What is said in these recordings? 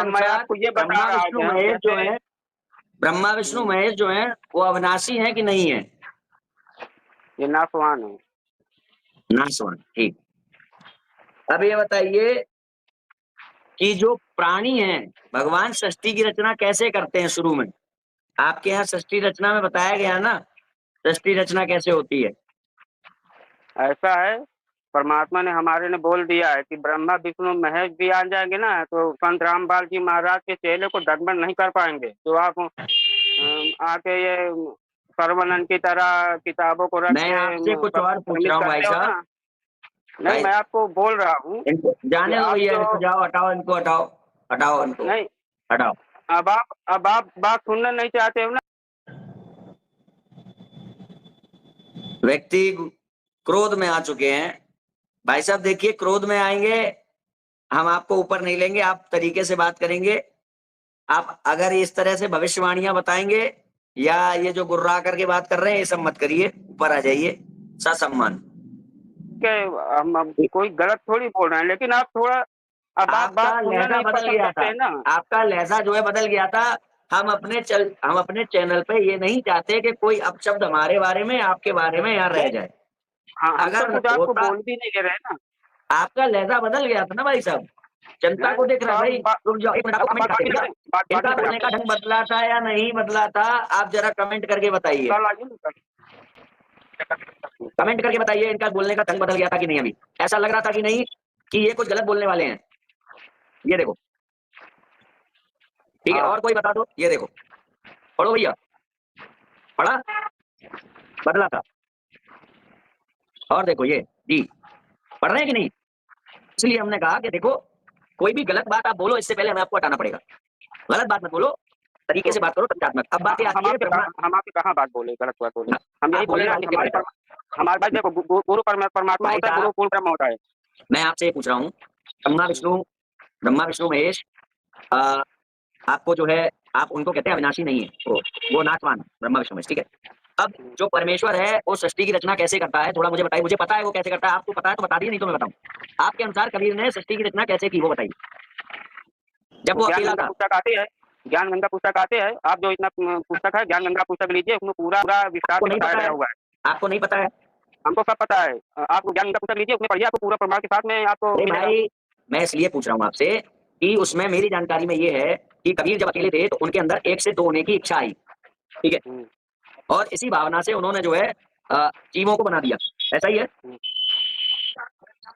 मैं आपको ये बता ब्रह्मा रहा विष्णु हूँ महेश जो जैसे है, ब्रह्मा विष्णु महेश जो है वो अविनाशी है कि नहीं है? ये नासवान है। नासवान, ठीक। अब ये बताइए कि जो प्राणी हैं, भगवान सृष्टि की रचना कैसे करते हैं शुरू में? आपके यहाँ सृष्टि रचना में बताया गया ना, सृष्टि रचना कैसे होती है? ऐसा है, परमात्मा ने हमारे ने बोल दिया है कि ब्रह्मा विष्णु महेश भी आ जाएंगे ना तो संत रामपाल जी महाराज के चेले को दंडन नहीं कर पाएंगे। तो आप आके ये सर्वनन की तरह किताबों को रख मैं के आपसे कुछ और पूछ भ्रमित रहा हूँ भाई करते हो साहब। ना। नहीं, भाई मैं आपको बोल रहा हूँ इनको कि जाने दो आप भैया, जो इनको जाओ, हटाओ इनको, हटाओ हटाओ इनको, नहीं, हटाओ। अब आप बात सुनना नहीं चाहते हो ना। व्यक्ति क्रोध में आ चुके हैं भाई साहब। देखिए, क्रोध में आएंगे हम आपको ऊपर नहीं लेंगे, आप तरीके से बात करेंगे। आप अगर इस तरह से भविष्यवाणियां बताएंगे या ये जो गुर्रा करके बात कर रहे हैं, ये सब मत करिए, ऊपर आ जाइए ससम्मान। कि हम कोई गलत थोड़ी बोल रहे हैं, लेकिन आप थोड़ा अब आप बात आपका सुनना लहजा नहीं बदल पसंद गया करते था, हैं ना। आपका लहजा जो है बदल गया था। हम अपने चैनल पे ये नहीं चाहते कि कोई अपशब्द हमारे बारे में, आपके बारे में यहाँ रह नहीं, जाए। हाँ, हम तो अगर कुछ आपको होता, बोल भी नहीं दे रहे हैं ना। आपका लहजा बदल गया था ना भाई साहब, जनता को नहीं, देख तो रहा है आप भाई। रुक जाओ, एक मिनट, आपको कमेंट बात दिखाते नहीं हैं करें, बात बात इनका नहीं करें बोलने का आपको। ढंग बदला था या नहीं बदला था, आप जरा कमेंट करके बताइए। कल आइए ना, कमेंट करके बताइए इनका बोलने का ढंग बदल गया था कि नहीं। अभी ऐसा लग रहा था कि नहीं, कि ये कुछ गलत बोलने वाले हैं। ये देखो, ठीक है, हाँ। और कोई बता दो। ये देखो, पढ़ो भैया, पढ़ा, बदला था। और देखो ये डी, पढ़ रहे हैं कि नहीं? इसलिए हमने कहा कि देखो, कोई भी गलत बात आप बोलो, इससे पहले हमें आपको हटाना पड़ेगा। गलत बात मत बोलो, तरीके तो से बात करो, तथ्यात्मक। अब बात आती है ब्रह्मा। हम आपसे कहाँ बात बोले, गलत बात बोले? हम यही आप बोले बोले ना भाई, कि लिख के बैठो। हमारे पास देखो गुरु परमात्मा भाई होता है, गुरु साहब, पूर्ण ब्रह्म होता है। मैं आपसे ये पूछ रहा हूँ, ब्रह्मा विष्णु महेश, आ, आपको जो है, आप उनको कहते हैं अविनाशी नहीं है, वो नाशवान ब्रह्मा विष्णु महेश, ठीक है। अब जो परमेश्वर है वो सृष्टि की रचना कैसे करता है, थोड़ा मुझे बताइए। मुझे पता है वो कैसे करता है, आपको पता है तो बता दीजिए, नहीं तो मैं बताऊं। आपके अनुसार कबीर ने सृष्टि की रचना कैसे की, वो बताइए, जब तो वो ज्ञान अकेला गंगा था। पुस्तक आते हैं, ज्ञान गंगा पुस्तक आते हैं। आप जो इतना पुस्तक है ज्ञान गंगा पुस्तक लीजिए, उसमें पूरा पूरा विस्तार आपको से नहीं बताया पता गया है? हुआ है। आपको नहीं पता है? हमको सब पता है। आप ज्ञान गंगा पुस्तक लीजिए, उसमें पढ़िए, आपको पूरा प्रमाण के साथ में आपको अरे मिलेगा। भाई, मैं इसलिए पूछ रहा हूँ आपसे कि उसमें मेरी जानकारी में ये है कि कबीर जब अकेले थे तो उनके अंदर एक से दो होने की इच्छा आई, ठीक है। हम्म, और इसी भावना से उन्होंने जो है जीवों को बना दिया। ऐसा ही है, हम्म,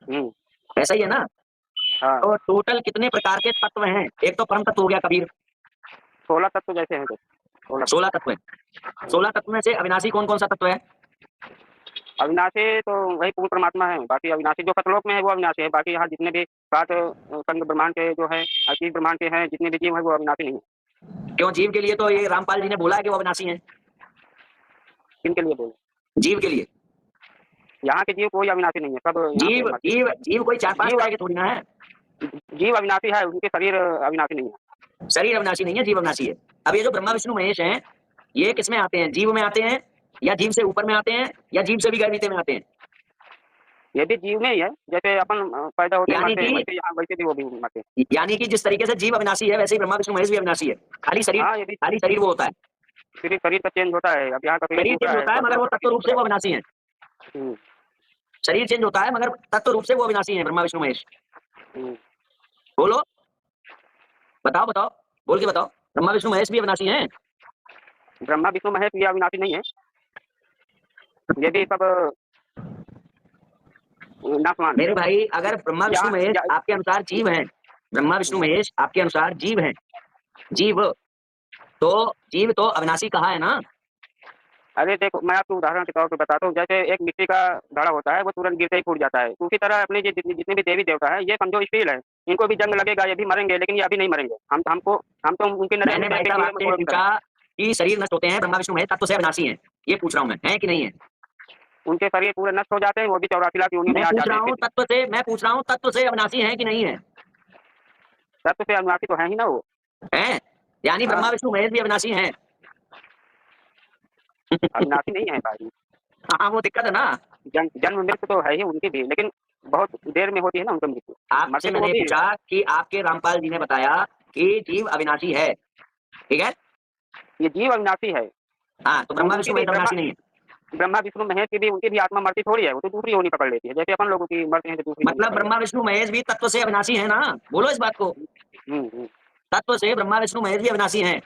हम्म, ऐसा ही है ना? हाँ। तो टोटल कितने प्रकार के तत्व हैं? एक तो परम तत्व हो गया कबीर, 16 तत्व जैसे हैं, 16। 16 तत्व है। 16 तत्व में से अविनाशी कौन कौन सा तत्व है? अविनाशी तो वही पूर्ण परमात्मा है। बाकी अविनाशी जो सतलोक में है वो अविनाशी है। बाकी यहाँ जितने भी 7 संग ब्रह्मांड के जो है, 21 ब्रह्मांड के हैं, जितने भी जीव हैं वो अविनाशी नहीं है। क्यों? जीव के लिए तो ये रामपाल जी ने बोला है कि वो अविनाशी हैं। किनके लिए बोले? जीव के लिए। यहाँ के जीव कोई अविनाशी नहीं है, सब यहाँ पे जीव अविनाशी जीव जीव कोई 4-5 जीव। तरह के थोड़ी ना है। जीव अविनाशी है, उनके शरीर अविनाशी नहीं है। शरीर अविनाशी नहीं है, जीव अविनाशी है। अब ये जो ब्रह्मा विष्णु महेश हैं, ये किस में आते हैं? जीव में आते हैं, या जीव से ऊपर में आते हैं, या जीव से भी गैर में आते हैं? ये भी जीव में ही है, जैसे अपन पैदा होते यानी मरते हैं, कि वैसे भी वो भी मरते हैं। यानी कि जिस तरीके से जीव अविनाशी है, वैसे ही ब्रह्मा विष्णु महेश भी अविनाशी है। हाँ, ये भी खाली शरीर वो होता है। शरीर का चेंज होता है। अब यहाँ का शरीर शरीर दूसरा चेंज है, होता है, वहाँ मगर वो का तत्व शरीर रूप से दूसरा वो अविनाशी है। है। शरीर चेंज होता है मगर तत्व रूप से वो अविनाशी है, ब्रह्मा विष्णु महेश। हम्म। बोलो, बताओ बताओ, बोल के बताओ, ब्रह्मा विष्णु महेश भी अविनाशी हैं? ब्रह्मा विष्णु महेश ये अविनाशी नहीं है, ये भी सब नासवान है। मेरे भाई, अगर ब्रह्मा विष्णु यहाँ महेश आपके अनुसार जीव हैं, ब्रह्मा विष्णु महेश आपके अनुसार जीव हैं, जीव, तो जीव तो अविनाशी कहा है ना? अरे देखो, मैं आपको उदाहरण के तौर पर बताता हूँ। जैसे एक मिट्टी का घड़ा होता है, वो तुरंत गिरते ही फूट जाता है। उसी तरह अपने जितने भी देवी देवता है, ये समझो स्टील है। इनको भी जंग लगेगा, ये भी मरेंगे, लेकिन ये अभी नहीं मरेंगे। हम तो उनके नरक मैंने में भाई जाएंगे साहब कीड़े आपसे मकोड़ों की तरह। पूछा कि शरीर नष्ट होते हैं, ब्रह्मा विष्णु महेश तत्व से अविनाशी हैं, ये पूछ रहा हूँ मैं, है कि नहीं है? उनके शरीर पूरे नष्ट हो जाते हैं, वो भी 84 लाख योनियों में मैं आ पूछ जाते रहा हैं हूँ फिर। तत्व से, मैं पूछ रहा हूँ तत्व से अविनाशी है कि नहीं है? तत्व से अविनाशी तो है ही ना वो। हैं? यानी हाँ, ब्रह्मा विष्णु महेश भी अविनाशी हैं। अविनाशी नहीं है भाई। हाँ, वो दिक्कत है ना। जन्म मृत्यु तो है ही उनकी भी, लेकिन बहुत देर में होती है ना उनकी मृत्यु। आपसे मरते तो वो मैंने भी। पूछा कि आपके रामपाल जी ने बताया कि जीव अविनाशी है, ठीक है? ये जीव अविनाशी है। हाँ, तो ब्रह्मा विष्णु महेश अविनाशी नहीं है। ब्रह्मा विष्णु महेश की भी, उनकी भी आत्मा मरती थोड़ी है, वो तो दूसरी योनि पकड़ लेती है, जैसे अपन लोगों की मरते हैं तो दूसरी योनि मतलब पकड़ ब्रह्मा विष्णु महेश भी तत्व से अविनाशी है ना, बोलो इस बात को। लेती है। तत्व से ब्रह्मा विष्णु महेश भी अविनाशी हैं,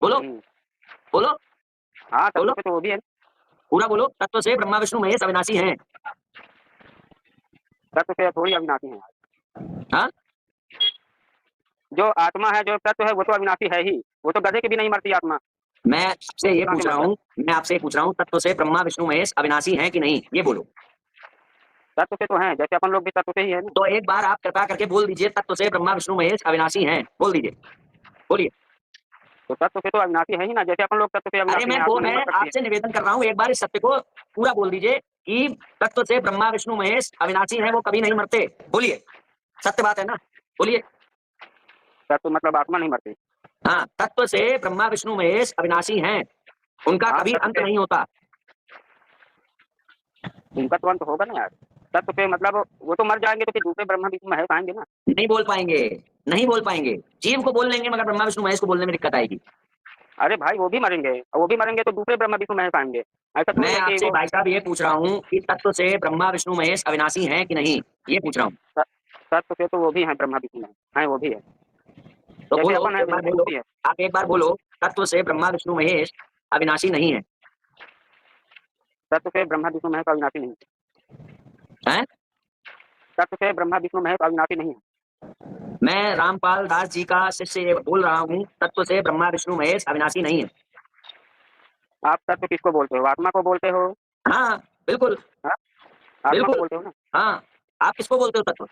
बोलो बोलो हाँ, तत्व बोलो, से तो वो भी है। पूरा बोलो, तत्व से ब्रह्मा विष्णु महेश अविनाशी हैं। तत्व से थोड़ी अविनाशी है। हाँ, जो आत्मा है, जो तत्व है, वो तो अविनाशी है ही, वो तो गधे की भी नहीं मरती आत्मा। मैं आपसे ये पूछ रहा हूँ, तत्व से ब्रह्मा विष्णु महेश अविनाशी हैं कि नहीं, ये बोलो। तत्व से तो है, जैसे अपन लोग भी तत्व से ही है ना। तो एक बार आप कृपा करके बोल दीजिए, तत्व से ब्रह्मा विष्णु महेश अविनाशी हैं, बोल दीजिए, बोलिए। तो तत्व से तो अविनाशी है ही ना, जैसे अपन लोग तत्व से अरे अविनाशी हैं, आत्मा नहीं मैं मर सकती है। आपसे निवेदन कर रहा हूँ, एक बार इस सत्य को पूरा बोल दीजिए कि तत्व से ब्रह्मा विष्णु महेश अविनाशी हैं, वो कभी नहीं मरते, बोलिए, सत्य बात है ना, बोलिए। तत्व मतलब आत्मा नहीं मरती। हाँ, तत्व से ब्रह्मा विष्णु महेश अविनाशी हैं, उनका हाँ, कभी तत्व अंत से नहीं होता। उनका तो अंत होगा ना यार। तत्व से मतलब वो तो मर जाएंगे, तो फिर दूसरे ब्रह्मा विष्णु महेश आएंगे ना। नहीं बोल पाएंगे, नहीं बोल पाएंगे, जीव को बोल लेंगे मगर ब्रह्मा विष्णु महेश को बोलने में दिक्कत आएगी। अरे भाई, वो भी मरेंगे, और वो भी मरेंगे तो दूसरे ब्रह्मा विष्णु महेश आएंगे। ऐसा थोड़ी मैं है कि आपसे वो भाई साहब ये पूछ रहा हूँ कि तत्व से ब्रह्मा विष्णु महेश अविनाशी हैं कि नहीं, ये पूछ रहा हूँ। तत्व से तो वो भी है, ब्रह्मा विष्णु महेश है, वो भी है। तो जैसे बोलो, अपन है एक बार वैसे बोलो, वो भी है। आप एक बार बोलो, तत्व से ब्रह्मा विष्णु महेश अविनाशी नहीं है। तत्व से ब्रह्मा विष्णु महेश अविनाशी नहीं है। हैं? तत्व से ब्रह्मा विष्णु महेश अविनाशी नहीं है। मैं रामपाल दास जी का शिष्य ये बोल रहा हूँ, तत्व से ब्रह्मा विष्णु महेश अविनाशी नहीं है। आप तत्व किसको बोलते हो? आत्मा को बोलते हो? हाँ, बिल्कुल हाँ? आत्मा को बिल्कुल। बोलते हो ना। हाँ, आप किसको बोलते हो तत्व?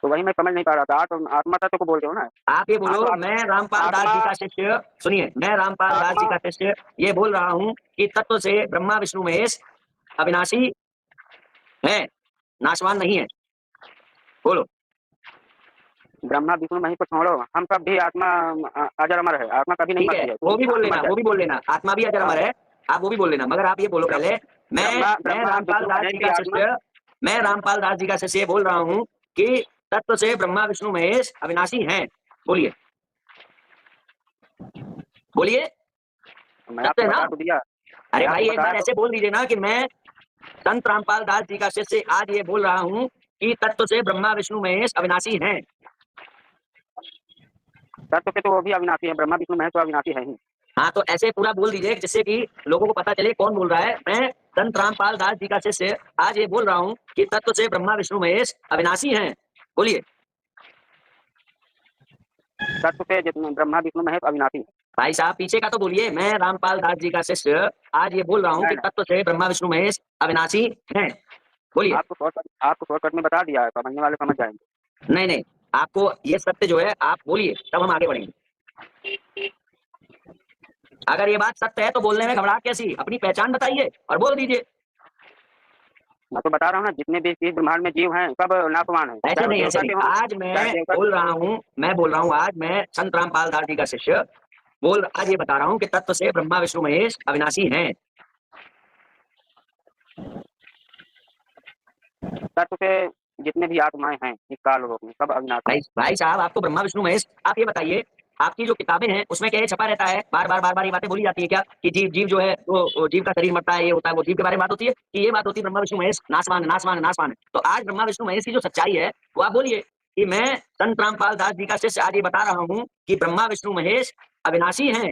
तो वही मैं समझ नहीं पा रहा था। आत्मा तत्व को बोलते हो ना। आप ये बोलो, आत्मा मैं रामपाल दास आत्मा जी का शिष्य, सुनिए, मैं रामपाल दास जी आत्मा का शिष्य ये बोल रहा हूँ कि तत्व से ब्रह्मा विष्णु महेश अविनाशी है, नाशवान नहीं है, बोलो। ब्रह्मा विष्णु महेश को छोड़ो, हम सब भी आत्मा अजर अमर है, आत्मा कभी नहीं ठीक है, मरती है। वो भी बोल मर लेना, जाए। वो भी बोल लेना, आत्मा भी अजर अमर है, आप वो भी बोल लेना, मगर आप ये बोलो पहले, ब्रह्मा मैं ब्रह्मा रामपाल विष्णु दास महेश जी की का आत्मा। शिष्य, मैं रामपाल दास जी का शिष्य ये बोल रहा हूँ कि तत्व से ब्रह्मा विष्णु महेश अविनाशी हैं, बोलिए बोलिए, मैं सत्य आपको है ना? बता तो दिया। अरे मैं आपको भाई, एक बताया बार तो। ऐसे बोल दीजिए ना कि मैं संत रामपाल दास जी का शिष्य आज ये बोल रहा हूँ कि तत्व से ब्रह्मा विष्णु महेश अविनाशी हैं। तत्व से तो वो भी अविनाशी है, ब्रह्मा विष्णु महेश तो अविनाशी है ही। हाँ, तो ऐसे पूरा बोल दीजिए जिससे कि लोगों को पता चले कौन बोल रहा है। मैं संत रामपाल दास जी का शिष्य आज ये बोल रहा हूँ कि तत्व से ब्रह्मा विष्णु महेश अविनाशी हैं, बोलिए। तत्व से जितने ब्रह्मा विष्णु महेश अविनाशी है। भाई साहब, पीछे का तो बोलिए। मैं रामपाल दास जी का शिष्य आज ये बोल रहा हूँ कि तत्व से ब्रह्मा विष्णु महेश अविनाशी हैं, बोलिए। आपको शॉर्टकट में बता दिया है, समझने वाले समझ जाएंगे। नहीं नहीं, आपको ये सत्य जो है आप बोलिए, तब हम आगे बढ़ेंगे। अगर ये बात सत्य है तो बोलने में घबराहट कैसी, अपनी पहचान बताइए और बोल दीजिए। मैं तो बता रहा हूँ ना, जितने भी इस ब्रह्मांड में जीव हैं सब नाशवान है, ऐसे चाहे वो नहीं, ऐसे देवता नहीं, के हों, आज चाहे मैं देवता। बोल रहा हूँ, मैं बोल रहा हूँ, आज मैं संत रामपाल दास जी का शिष्य आज ये बता रहा हूँ कि तत्व से ब्रह्मा विष्णु महेश अविनाशी हैं। तत्व से जितने भी आत्माएं हैं इस काल लोक में सब अविनाशी। भाई साहब, आपको ब्रह्मा विष्णु महेश, आप ये बताइए, आपकी जो किताबें हैं उसमें क्या ये छपा रहता है, बार बार ये बातें बोली जाती है क्या कि जीव जो है वो जीव का शरीर मरता है, ये होता है, वो जीव के बारे में बात होती है कि ये बात होती है ब्रह्मा विष्णु महेश नासवान नासवान नासवान। तो आज ब्रह्मा विष्णु महेश की जो सच्चाई है वो आप बोलिए कि मैं संत रामपाल दास जी का शिष्य आज ये बता रहा हूँ कि ब्रह्मा विष्णु महेश अविनाशी हैं,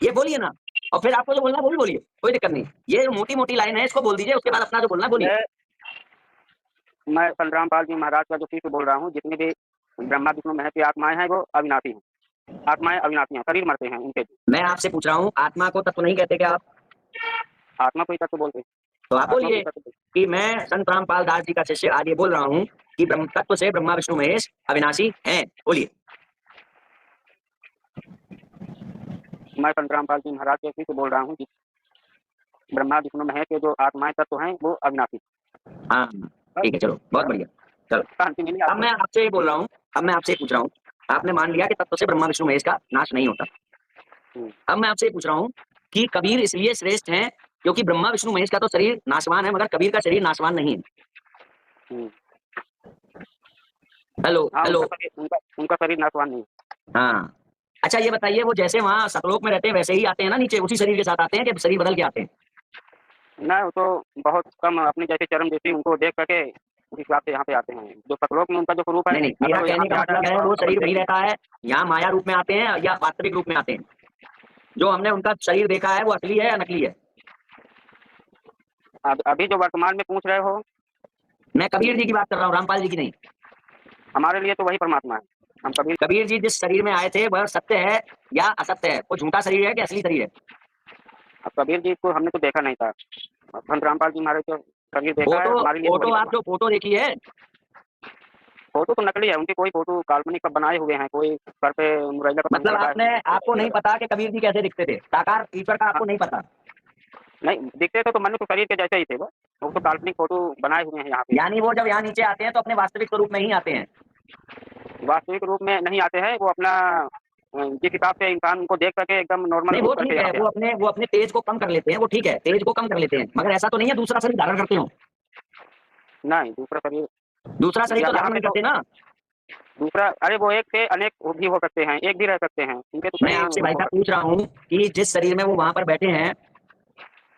ये बोलिए ना। और फिर आपको जो बोलना वो भी बोलिए, कोई दिक्कत नहीं। ये मोटी मोटी लाइन है, इसको बोल दीजिए, उसके बाद अपना जो बोलना बोलिए। मैं संतरामपाल जी महाराज का जो शिष्य बोल रहा हूँ, जितने भी ब्रह्मा विष्णु महेश की आत्माएं हैं वो अविनाशी हैं। आत्माएं अविनाशी हैं, शरीर मरते हैं उनके। मैं आपसे पूछ रहा हूँ, आत्मा को तत्व नहीं कहते क्या आप? आत्मा को ही तत्व बोलते हैं। तो आप आत्मा को बोलिए ही तत्व कि मैं संत रामपाल दास जी का शिष्य आज ये बोल रहा हूँ कि तत्व से ब्रह्मा विष्णु महेश अविनाशी हैं, बोलिए। मैं संतरामपाल जी महाराज के शिष्य बोल रहा हूँ, ब्रह्मा विष्णु महेश के जो आत्माएं तत्व हैं वो अविनाशी। हाँ ठीक है, चलो बहुत बढ़िया। चलो अब मैं आपसे ये बोल रहा हूँ, अब मैं आपसे पूछ रहा हूँ, आपने मान लिया कि तत्व से ब्रह्मा विष्णु महेश का नाश नहीं होता। अब मैं आपसे पूछ रहा हूँ कि कबीर इसलिए श्रेष्ठ हैं क्योंकि ब्रह्मा विष्णु महेश का तो शरीर नाशवान है, मगर कबीर का शरीर नाशवान नहीं है। हेलो हाँ, हेलो, उनका शरीर नाशवान नहीं। हाँ। अच्छा ये बताइए, वो जैसे वहाँ सतलोक में रहते हैं वैसे ही आते हैं ना नीचे, उसी शरीर के साथ आते हैं कि शरीर बदल के आते हैं? ना वो तो बहुत कम अपने जैसे चरम ऋषि उनको देख करके उस हिसाब से यहाँ पे आते हैं। जो सतलोक में उनका जो स्वरूप है, नहीं नहीं, अगर मेरा वो यहाँ कहने पे का आ मतलब जाएंगे है तो वो आपका शरीर बल वही देंगे। रहता है, यहाँ माया रूप में आते हैं या वास्तविक रूप में आते हैं? जो हमने उनका शरीर देखा है वो असली है या नकली है? अब अभी जो वर्तमान में पूछ रहे हो, मैं कबीर जी की बात कर रहा हूँ, रामपाल जी की नहीं। हमारे लिए तो वही परमात्मा है। हम कभी कबीर जी जिस शरीर में आए थे वह सत्य है या असत्य है? वो झूठा शरीर है कि असली शरीर है? अब कबीर जी को हमने तो देखा नहीं था। संत रामपाल जी महाराज तो शरीर देखा है, फोटो हमारे लिए तो फोटो वही आप जो परमात्मा। फोटो देखी है, फोटो तो नकली है, उनकी कोई फोटो काल्पनिक का बनाए हुए हैं, कोई सर पे मुरैया का मतलब पंखा लगाए आपने, हुए हैं, आपको ऐसे नहीं लगा। पता कि कबीर जी कैसे दिखते थे, साकार ईश्वर का हाँ, आपको नहीं पता? नहीं दिखते थे तो मन तो शरीर के जैसे ही थे वो तो काल्पनिक फोटो बनाए हुए हैं यहाँ पे। यानी वो जब यहाँ नीचे आते हैं तो अपने वास्तविक स्वरूप में ही आते हैं? वास्तविक रूप में नहीं आते हैं, वो अपना जिस हिसाब से इंसान उनको देख सके एकदम नॉर्मल नहीं रूप वो करके ठीक यहाँ है, पे वो आते अपने, वो अपने तेज को कम कर लेते हैं, वो ठीक है, तेज को कम कर लेते हैं, मगर ऐसा तो नहीं है दूसरा शरीर धारण करते हो? हैं। नहीं दूसरा शरीर दूसरा शरीर तो यहाँ धारण पे नहीं तो करते ना। दूसरा, अरे वो एक से अनेक भी हो सकते हैं, एक भी रह सकते हैं, उनके तो मैं कई आपसे रूप भाई हो साहब सकते पूछ रहा हूँ कि जिस शरीर में वो वहां पर बैठे हैं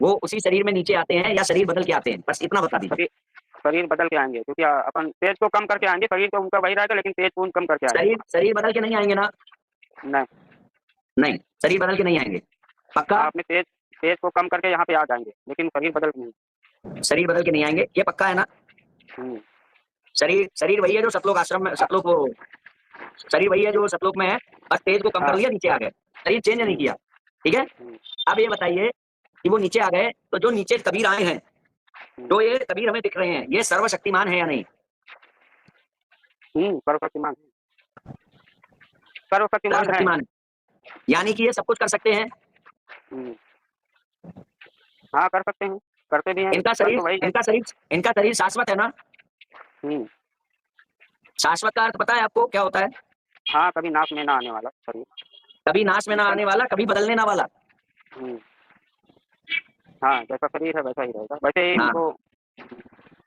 वो उसी शरीर में नीचे आते हैं या शरीर बदल के आते हैं? बस इतना बता हैं। दीजिए। शरीर बदल के आएंगे क्योंकि अपन तेज को कम करके आएंगे, शरीर तो उनका वही रहेगा लेकिन तेज को कम करके आएंगे। शरीर शरीर बदल के नहीं आएंगे ना? नहीं, नहीं, शरीर बदल के नहीं आएंगे, पक्का? आपने तेज तेज को कम करके यहाँ पे आ जाएंगे लेकिन शरीर बदल के नहीं। शरीर बदल के नहीं आएंगे, ये पक्का है ना? हम्म, शरीर शरीर वही है जो सतलोक आश्रम में, सतलोक वो शरीर वही है जो सतलोक में है, बस तेज को कम कर हाँ, लिया, नीचे आ गए, शरीर चेंज नहीं हम्म, किया। ठीक है। हम्म, अब ये बताइए कि वो नीचे आ गए तो जो नीचे कबीर आए हैं, तो ये कबीर हमें दिख रहे हैं, ये सर्वशक्तिमान है या नहीं? सर्वशक्तिमान सर्वशक्तिमान है। सर्वशक्तिमान है, यानी कि ये सब कुछ कर सकते हैं। हम्म, हाँ कर सकते हैं, करते भी हैं, इनका बल शरीर तो वही है। इनका शरीर इनका शरीर शाश्वत है ना? हम्म, शाश्वत का अर्थ पता है आपको क्या होता है? हाँ कभी नाश में ना आने वाला शरीर। कभी नाश में ना एकदम। आने वाला, कभी बदलने ना वाला। हम्म, हाँ जैसा शरीर है वैसा ही रहेगा, वैसे ही हाँ उनको।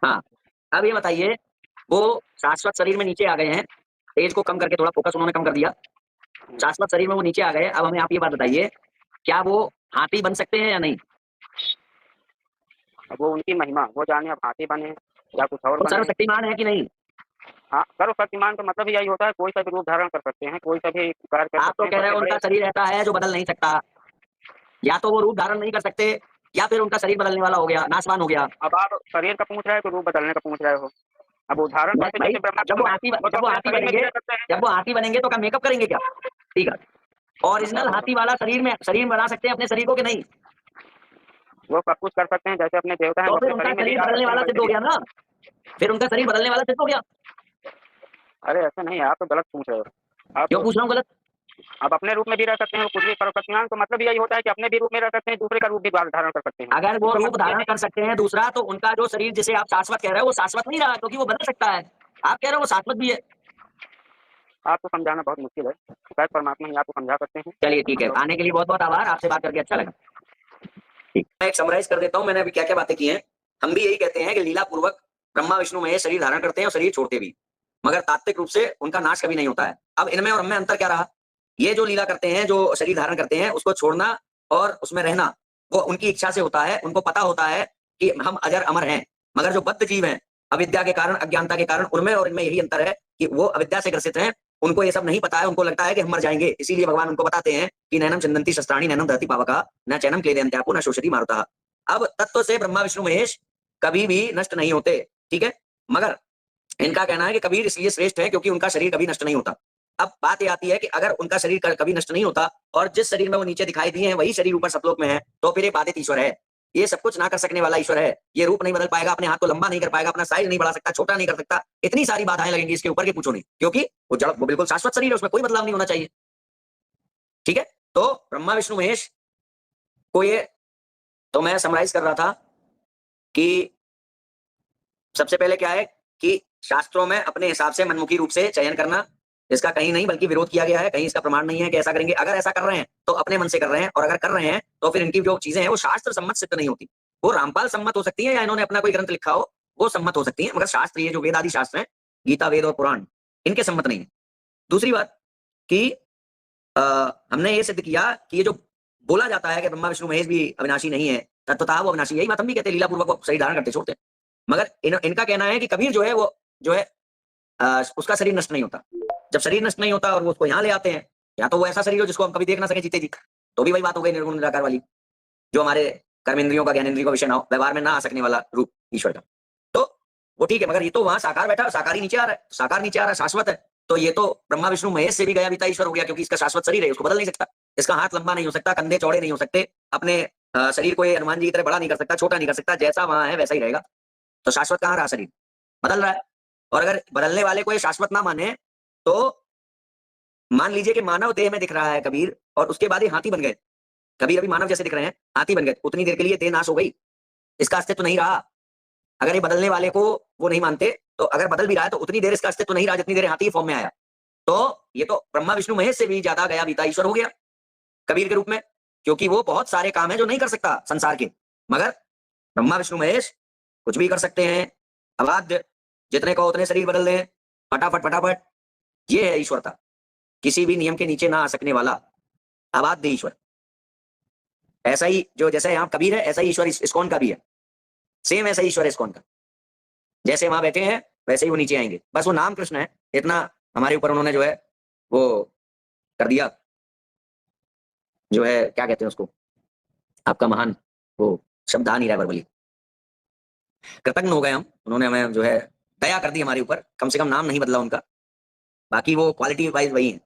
हाँ। अब ये बताइए, वो शाश्वत शरीर में नीचे आ गए हैं, तेज को कम करके थोड़ा फोकस उन्होंने कम कर दिया, शाश्वत शरीर में वो नीचे आ गए। अब हमें आप ये बात बताइए, क्या वो हाथी बन सकते हैं या नहीं? अब वो उनकी महिमा वो जाने, अब हाथी बने या कुछ और वो बने। सर्वशक्तिमान है कि नहीं? हाँ सर्वशक्तिमान का मतलब यही होता है, कोई सा भी रूप धारण कर सकते हैं, कोई सा भी कार्य कर आप सकते तो हैं, कह रहे सबसे हो बड़े। उनका शरीर ऐसा है जो बदल नहीं सकता, या तो वो रूप धारण नहीं कर सकते या फिर उनका शरीर बदलने वाला हो गया, नाशवान हो गया। अब आप शरीर का पूछ रहे हो तो रूप बदलने का पूछ रहे हो। अब उदाहरण मैं करते भाई, जैसे ब्रह्मा जब विष्णु वो है, हाथी वो तो जब वो अपने हाथी शरीर में भी बनेंगे, रह सकते हैं। जब वो हाथी बनेंगे तो क्या मेकअप करेंगे क्या? ठीक है। ओरिजिनल हाथी वाला शरीर बना सकते हैं अपने शरीर को कि नहीं? वो सब कुछ कर सकते हैं, जैसे अपने देवता हैं तो वो फिर अपने उनका शरीर में भी शरीर जा बदलने सकते हैं, वाला सिद्ध वैसे हो भी। गया ना? फिर उनका शरीर बदलने वाला सिद्ध हो गया। अरे ऐसा नहीं है, आप तो गलत पूछ रहे हो। क्यों आप पूछ रहा हूँ गलत? अब अपने रूप में भी रह सकते हैं, कुछ भी सर्वशक्तिमान तो मतलब यही होता है कि अपने भी रूप में रह सकते हैं, दूसरे का रूप भी धारण कर सकते हैं। अगर वो इसका रूप मतलब ये धारण नहीं। कर सकते हैं दूसरा, तो उनका जो शरीर जिसे आप शाश्वत कह रहे हो वो शाश्वत नहीं रहा, क्योंकि वो बदल सकता है। आप कह रहे हो वो शाश्वत भी है। आपको समझाना बहुत मुश्किल है, शायद परमात्मा ही आपको समझा सकते हैं। चलिए ठीक है, हम लोग आने के लिए बहुत बहुत आभार, आपसे बात करके अच्छा लगा। ठीक, मैं एक समराइज कर देता हूँ, मैंने अभी क्या क्या बातें की हैं। हम भी यही कहते हैं कि लीला पूर्वक ब्रह्मा विष्णु महेश शरीर धारण करते हैं और शरीर छोड़ते भी, मगर तात्विक रूप से उनका नाश कभी नहीं होता है। अब इनमें और हमें अंतर क्या रहा? ये जो लीला करते हैं, जो शरीर धारण करते हैं, उसको छोड़ना और उसमें रहना वो उनकी इच्छा से होता है। उनको पता होता है कि हम अजर अमर हैं। मगर जो बद्ध जीव हैं, अविद्या के कारण, अज्ञानता के कारण, उनमें और इनमें यही अंतर है कि वो अविद्या से ग्रसित हैं। उनको ये सब नहीं पता है, उनको लगता है कि हम मर जाएंगे, इसीलिए भगवान उनको बताते हैं कि नैनम चंदंती शस्त्राणी नैनम दहति पावका न चैनम क्लेदयन्त्यापो न शोषति मारुतः। अब तत्व से ब्रह्मा विष्णु महेश कभी भी नष्ट नहीं होते, ठीक है। मगर इनका कहना है कि कबीर इसलिए श्रेष्ठ है क्योंकि उनका शरीर कभी नष्ट नहीं होता। अब बात ये आती है कि अगर उनका शरीर कभी नष्ट नहीं होता और जिस शरीर में वो नीचे दिखाई दिए हैं वही शरीर ऊपर सतलोक में है, तो फिर ये बाधित ईश्वर है, ये सब कुछ ना कर सकने वाला ईश्वर है। ये रूप नहीं बदल पाएगा, अपने हाथ को लंबा नहीं कर पाएगा, अपना साइज नहीं बढ़ा सकता, छोटा नहीं कर सकता, इतनी सारी बाधाएं लगेंगी इसके ऊपर के पूछो नहीं, क्योंकि वो जड़, वो बिल्कुल शाश्वत शरीर है, उसमें कोई बदलाव नहीं होना चाहिए। ठीक है। तो ब्रह्मा विष्णु महेश को ये, तो मैं समराइज कर रहा था कि सबसे पहले क्या है कि शास्त्रों में अपने हिसाब से मनमुखी रूप से चयन करना, इसका कहीं नहीं बल्कि विरोध किया गया है, कहीं इसका प्रमाण नहीं है कि ऐसा करेंगे। अगर ऐसा कर रहे हैं तो अपने मन से कर रहे हैं, और अगर कर रहे हैं तो फिर इनकी जो चीजें हैं वो शास्त्र सम्मत सिद्ध नहीं होती। वो रामपाल सम्मत हो सकती है या इन्होंने अपना कोई ग्रंथ लिखा हो वो सम्मत हो सकती है, मगर शास्त्र, ये जो वेद आदि शास्त्र हैं, गीता वेद और पुराण, इनके सम्मत नहीं है। दूसरी बात कि हमने ये सिद्ध किया कि ये जो बोला जाता है कि ब्रह्मा विष्णु महेश भी अविनाशी नहीं है, तत्वतः वो अविनाशी, यही बात हम भी कहते हैं, लीला पूर्वक वो शरीर धारण करते छोड़ते हैं। मगर इनका कहना है कि कबीर जो है वो जो है उसका शरीर नष्ट नहीं होता। जब शरीर नष्ट नहीं होता और वो उसको यहाँ ले आते हैं, या तो वो ऐसा शरीर हो जिसको हम कभी देख ना सके जीते जी, तो भी वही बात हो गई निर्गुण निराकार वाली, जो हमारे कर्मेंद्रियों का ज्ञानेंद्रियों का विषय ना हो, व्यवहार में ना आ सकने वाला रूप ईश्वर का। तो वो ठीक है, मगर ये तो वहां साकार बैठा, साकार ही नीचे आ रहा है, साकार नीचे आ रहा है, शाश्वत है। तो ये तो ब्रह्मा विष्णु महेश से भी गया बीता ईश्वर हो गया, क्योंकि इसका शाश्वत शरीर है, उसको बदल नहीं सकता। इसका हाथ लंबा नहीं हो सकता, कंधे चौड़े नहीं हो सकते, अपने शरीर को ये हनुमान जी की तरह बड़ा नहीं कर सकता, छोटा नहीं कर सकता, जैसा वहां है वैसा ही रहेगा। तो शाश्वत कहाँ रहा शरीर, बदल रहा है। और अगर बदलने वाले को ये शाश्वत ना माने, तो मान लीजिए कि मानव देह में दिख रहा है कबीर, और उसके बाद ही हाथी बन गए। कबीर अभी मानव जैसे दिख रहे हैं, हाथी बन गए, उतनी देर के लिए देह नाश हो गई, इसका अस्तित्व तो नहीं रहा। अगर ये बदलने वाले को वो नहीं मानते, तो अगर बदल भी रहा है तो उतनी देर इसका अस्तित्व तो नहीं रहा जितनी देर हाथी फॉर्म में आया। तो ये तो ब्रह्मा विष्णु महेश से भी ज्यादा गया बीता ईश्वर हो गया कबीर के रूप में, क्योंकि वो बहुत सारे काम है जो नहीं कर सकता संसार के, मगर ब्रह्मा विष्णु महेश कुछ भी कर सकते हैं। अबाध्य, जितने कहो उतने शरीर बदल दें, फटाफट फटाफट। ये है ईश्वरता, किसी भी नियम के नीचे ना आ सकने वाला अबाध्य ईश्वर। ऐसा ही जो जैसे यहाँ कबीर है, ऐसा ही ईश्वर इस्कॉन का भी है, सेम ऐसा ही ईश्वर है इस्कॉन का। जैसे वहां बैठे हैं वैसे ही वो नीचे आएंगे, बस वो नाम कृष्ण है, इतना हमारे ऊपर उन्होंने जो है वो कर दिया, जो है क्या कहते हैं उसको, आपका महान वो शब्द आ नहीं रहा, बरबली कृतज्ञ हो गए हम, उन्होंने हमें जो है दया कर दी हमारे ऊपर, कम से कम नाम नहीं बदला उनका, बाकी वो क्वालिटी वाइज वही है।